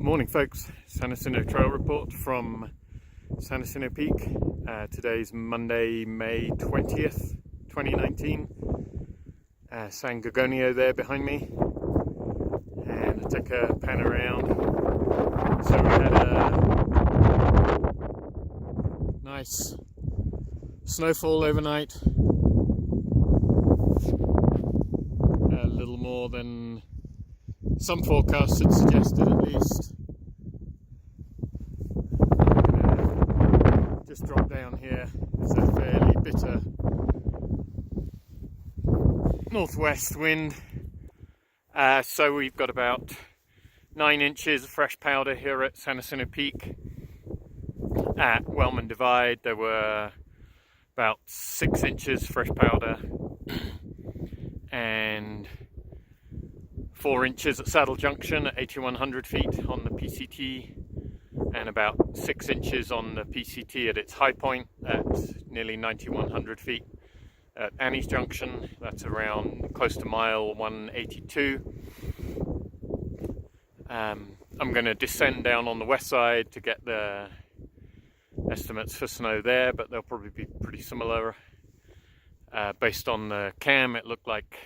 Morning folks, Jacinto Trail Report from Jacinto Peak. Today's Monday, May 20th, 2019. San Gorgonio there behind me, and I took a pan around. So we had a nice snowfall overnight, a little more than some forecasts had suggested at least. Just drop down here. It's a fairly bitter northwest wind. So we've got about 9 inches of fresh powder here at Jacinto Peak. At Wellman Divide there were about 6 inches fresh powder and 4 inches at Saddle Junction at 8100 feet on the PCT, and about 6 inches on the PCT at its high point at nearly 9100 feet at Annie's Junction. That's around close to mile 182. I'm going to descend down on the west side to get the estimates for snow there, but they'll probably be pretty similar. Based on the cam, it looked like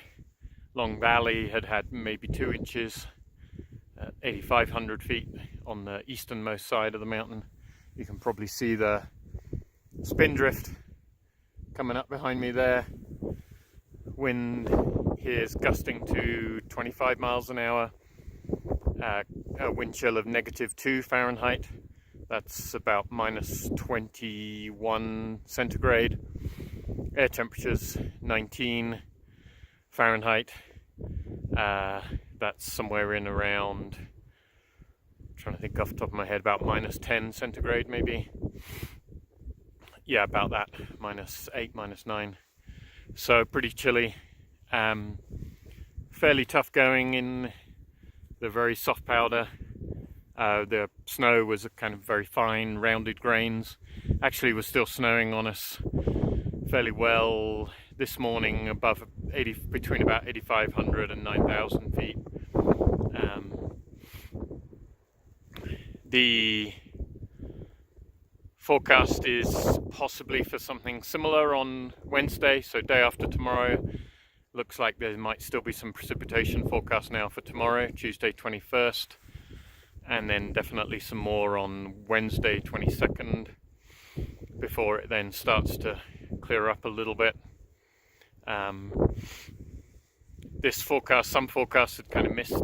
Long Valley had maybe 2 inches at 8,500 feet on the easternmost side of the mountain. You can probably see the spindrift coming up behind me there. Wind here is gusting to 25 miles an hour. A wind chill of -2 Fahrenheit. That's about -21 centigrade. Air temperatures 19 Fahrenheit. That's somewhere in around, I'm trying to think off the top of my head, about -10 centigrade maybe. Yeah, about that, -8, -9. So pretty chilly. Fairly tough going in the very soft powder. The snow was a kind of very fine rounded grains. Actually was still snowing on us fairly well this morning, above between about 8,500 and 9,000 feet. The forecast is possibly for something similar on Wednesday, so day after tomorrow. Looks like there might still be some precipitation forecast now for tomorrow, Tuesday 21st, and then definitely some more on Wednesday 22nd, before it then starts to clear up a little bit. This forecast, some forecasts had kind of missed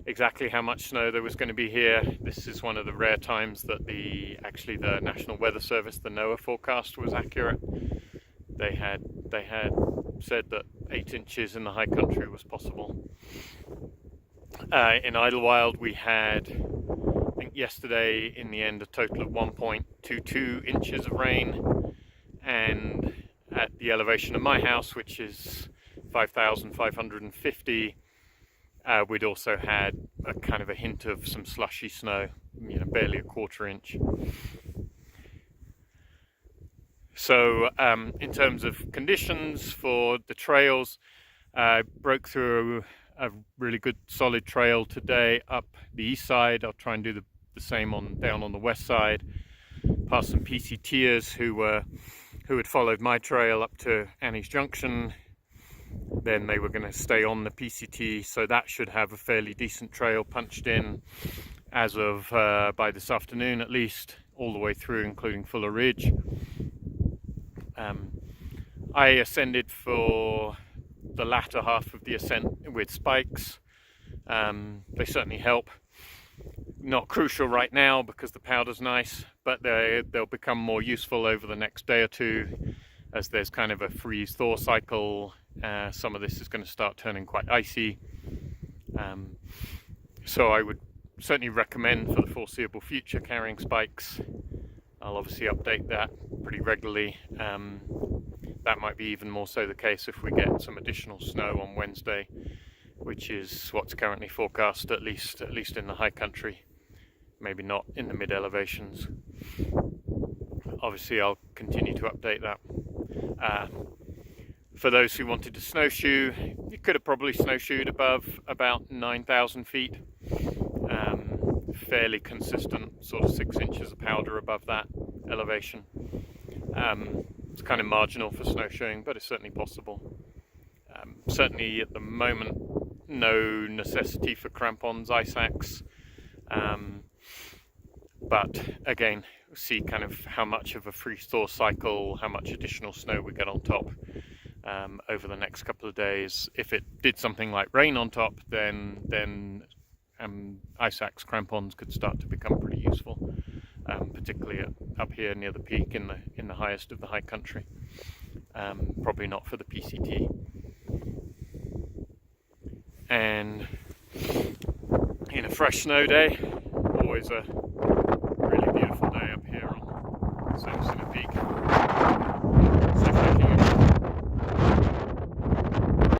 exactly how much snow there was going to be here. This is one of the rare times that the National Weather Service, the NOAA forecast, was accurate. They had said that 8 inches in the high country was possible. In Idlewild we had, I think yesterday in the end, a total of 1.22 inches of rain, and at the elevation of my house, which is 5,550, we'd also had a kind of a hint of some slushy snow, barely a 1/4 inch. So in terms of conditions for the trails, I broke through a really good solid trail today up the east side. I'll try and do the same down on the west side, past some PCTers who had followed my trail up to Annie's Junction. Then they were going to stay on the PCT, so that should have a fairly decent trail punched in as of by this afternoon at least, all the way through, including Fuller Ridge. I ascended for the latter half of the ascent with spikes. They certainly help. Not crucial right now because the powder's nice, but they'll become more useful over the next day or two as there's kind of a freeze-thaw cycle. Some of this is going to start turning quite icy. So I would certainly recommend for the foreseeable future carrying spikes. I'll obviously update that pretty regularly. That might be even more so the case if we get some additional snow on Wednesday, which is what's currently forecast, at least in the high country, maybe not in the mid elevations. Obviously I'll continue to update that. For those who wanted to snowshoe, you could have probably snowshoed above about 9,000 feet. fairly consistent, sort of 6 inches of powder above that elevation. It's kind of marginal for snowshoeing, but it's certainly possible. Certainly at the moment, no necessity for crampons, ice axe. But again, see kind of how much of a freeze-thaw cycle, how much additional snow we get on top over the next couple of days. If it did something like rain on top, then ice axe crampons could start to become pretty useful, particularly up here near the peak in the highest of the high country. Probably not for the PCT. And in a fresh snow day, always a